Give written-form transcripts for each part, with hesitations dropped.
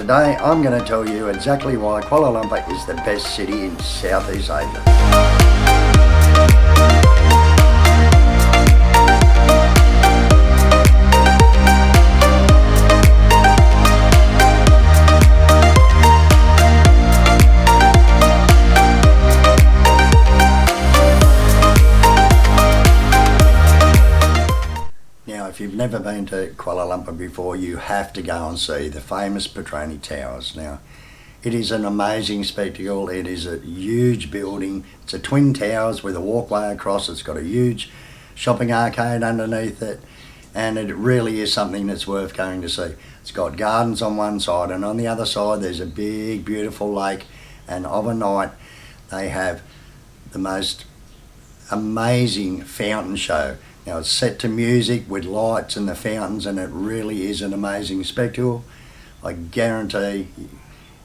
today I'm going to tell you exactly why Kuala Lumpur is the best city in Southeast Asia. Now, if you've never been to Kuala Lumpur before, you have to go and see the famous Patron Towers. Now, it is an amazing spectacle. It is a huge building. It's a twin towers with a walkway across. It's got a huge shopping arcade underneath it, and it really is something that's worth going to see. It's got gardens on one side, and on the other side there's a big, beautiful lake, and overnight they have the most amazing fountain show. Now, it's set to music with lights and the fountains, and it really is an amazing spectacle. I guarantee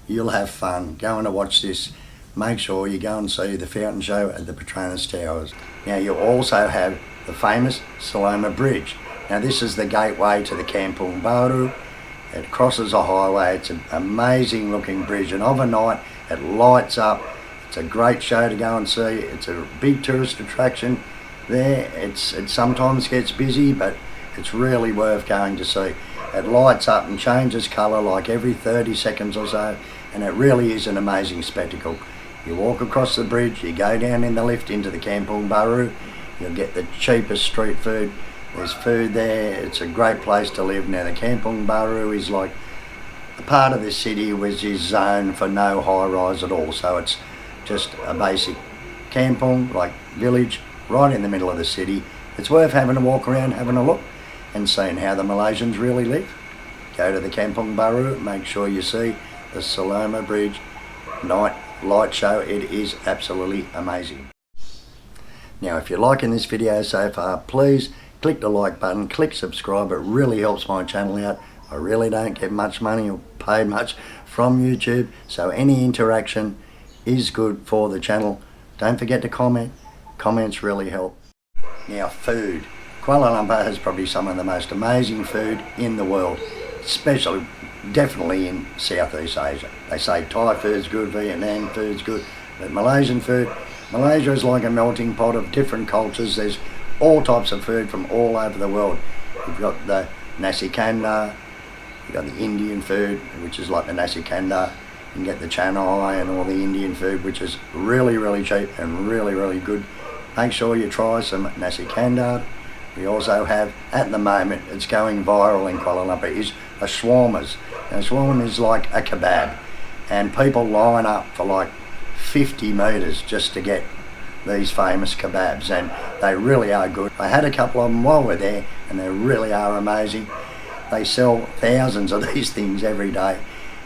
you'll have fun going to watch this. Make sure you go and see the fountain show at the Patron Towers. Now, you also have the famous Salam Bridge. Now, this is the gateway to the Kampung Baru. It crosses a highway. It's an amazing looking bridge, and overnight it lights up. It's a great show to go and see. It's a big tourist attraction there. It sometimes gets busy, but it's really worth going to see. It lights up and changes colour like every 30 seconds or so, and it really is an amazing spectacle. You walk across the bridge, you go down in the lift into the Kampung Baru, you'll get the cheapest street food. There's food there. It's a great place to live. Now, the Kampung Baru is like a part of the city which is zoned for no high rise at all, so it's just a basic kampung, like village, right in the middle of the city. It's worth having a walk around, having a look and seeing how the Malaysians really live. Go to the Kampung Baru, make sure you see the Salam Bridge night light show. It is absolutely amazing. Now, if you're liking this video so far, please click the like button, click subscribe. It really helps my channel out. I really don't get much money or pay much from YouTube, so any interaction is good for the channel. Don't forget to comment. Comments really help. Now, food. Kuala Lumpur has probably some of the most amazing food in the world, especially, definitely in Southeast Asia. They say Thai food's good, Vietnam food's good, but Malaysian food, Malaysia is like a melting pot of different cultures. There's all types of food from all over the world. You've got the nasi kandar, you've got the Indian food, which is like the nasi kandar. You can get the chanai and all the Indian food, which is really, really cheap and really, really good. Make sure you try some nasi kandar. We also have, at the moment, it's going viral in Kuala Lumpur, is a shawarmas. Now, shawarma is like a kebab, and people line up for like 50 metres just to get these famous kebabs, and they really are good. I had a couple of them while we're there, and they really are amazing. They sell thousands of these things every day.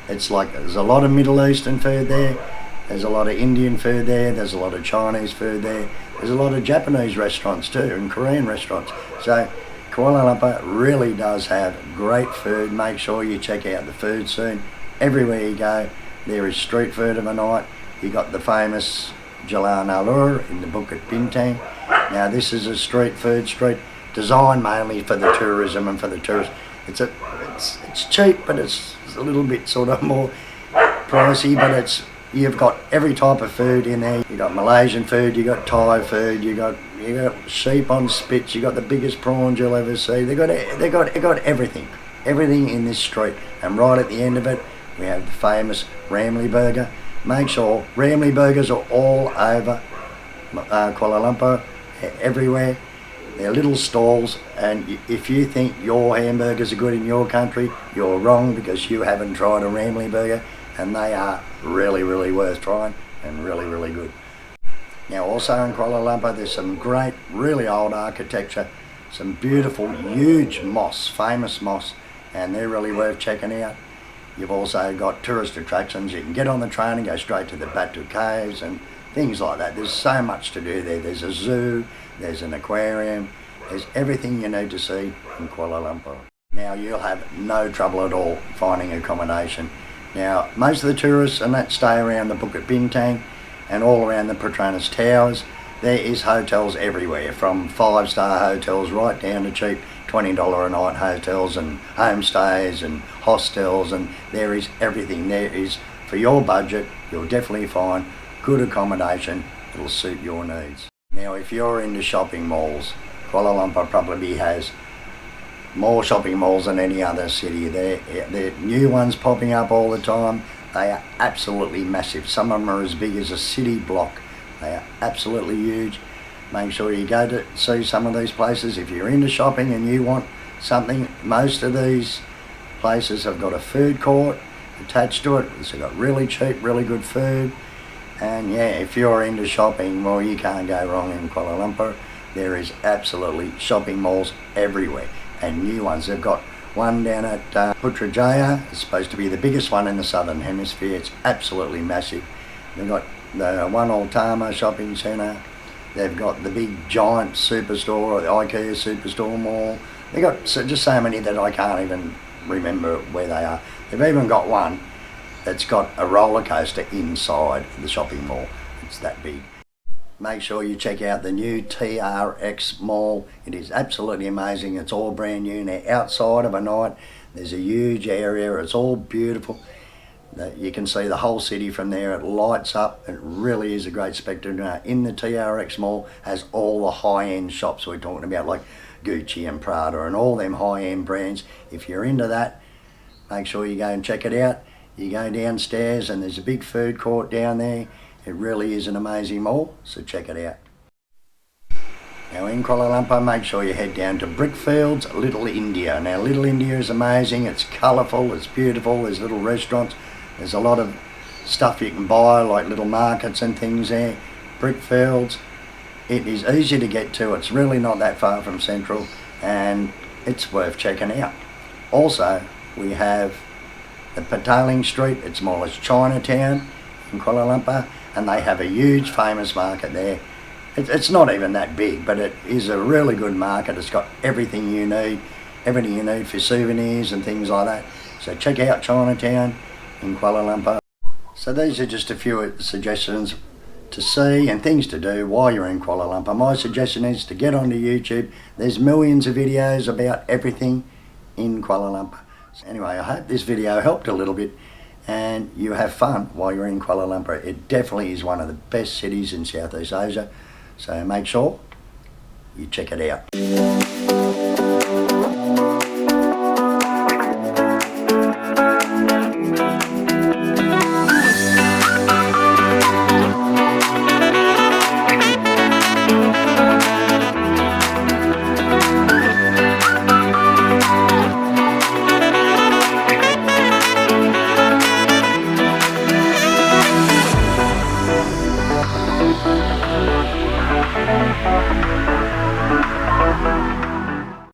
It's like there's a lot of Middle Eastern food there, there's a lot of Indian food there, there's a lot of Chinese food there, there's a lot of Japanese restaurants too, and Korean restaurants. So Kuala Lumpur really does have great food. Make sure you check out the food scene. Everywhere you go, there is street food of a night. You got the famous Jalan Alur in the Bukit Bintang. Now, this is a street food street designed mainly for the tourism and for the tourists. It's cheap, but it's a little bit sort of more pricey, but you've got every type of food in there. You got Malaysian food, you got Thai food, you got sheep on spits, you got the biggest prawns you'll ever see. They got everything in this street. And right at the end of it, we have the famous Ramly burger. Make sure Ramly burgers are all over Kuala Lumpur, everywhere. They're little stalls, and if you think your hamburgers are good in your country, you're wrong, because you haven't tried a Ramly burger, and they are really, really worth trying and really, really good. Now, also in Kuala Lumpur, there's some great, really old architecture, some beautiful, huge mosques, famous mosques, and they're really worth checking out. You've also got tourist attractions. You can get on the train and go straight to the Batu Caves and things like that. There's so much to do there. There's a zoo, there's an aquarium, there's everything you need to see in Kuala Lumpur. Now, you'll have no trouble at all finding accommodation. Now, most of the tourists and that stay around the Bukit Bintang and all around the Patron Towers. There is hotels everywhere, from 5-star hotels right down to cheap $20 a night hotels and homestays and hostels, and there is everything. There is, for your budget, you'll definitely find good accommodation that'll suit your needs. Now, if you're into shopping malls, Kuala Lumpur probably has more shopping malls than any other city. There are new ones popping up all the time. They are absolutely massive. Some of them are as big as a city block. They are absolutely huge. Make sure you go to see some of these places. If you're into shopping and you want something, most of these places have got a food court attached to it. So they've got really cheap, really good food. And yeah, if you're into shopping, well, you can't go wrong in Kuala Lumpur. There is absolutely shopping malls everywhere, and new ones. They've got one down at Putrajaya. It's supposed to be the biggest one in the southern hemisphere. It's absolutely massive. They've got the One Altama shopping centre. They've got the big giant superstore, the IKEA superstore mall. They've got just so many that I can't even remember where they are. They've even got one that's got a roller coaster inside the shopping mall. It's that big. Make sure you check out the new TRX Mall. It is absolutely amazing. It's all brand new now. Outside of a night, there's a huge area. It's all beautiful. You can see the whole city from there. It lights up. It really is a great spectacle. In the TRX Mall has all the high-end shops we're talking about, like Gucci and Prada and all them high-end brands. If you're into that, make sure you go and check it out. You go downstairs and there's a big food court down there. It really is an amazing mall, so check it out. Now in Kuala Lumpur, make sure you head down to Brickfields, Little India. Now Little India is amazing. It's colourful, it's beautiful. There's little restaurants. There's a lot of stuff you can buy, like little markets and things there. Brickfields, it is easy to get to. It's really not that far from Central, and it's worth checking out. Also, we have the Petaling Street. It's more or less Chinatown in Kuala Lumpur, and they have a huge famous market there. It's not even that big, but it is a really good market. It's got everything you need for souvenirs and things like that. So check out Chinatown in Kuala Lumpur. So these are just a few suggestions to see and things to do while you're in Kuala Lumpur. My suggestion is to get onto YouTube. There's millions of videos about everything in Kuala Lumpur. So anyway, I hope this video helped a little bit and you have fun while you're in Kuala Lumpur. It definitely is one of the best cities in Southeast Asia, so make sure you check it out.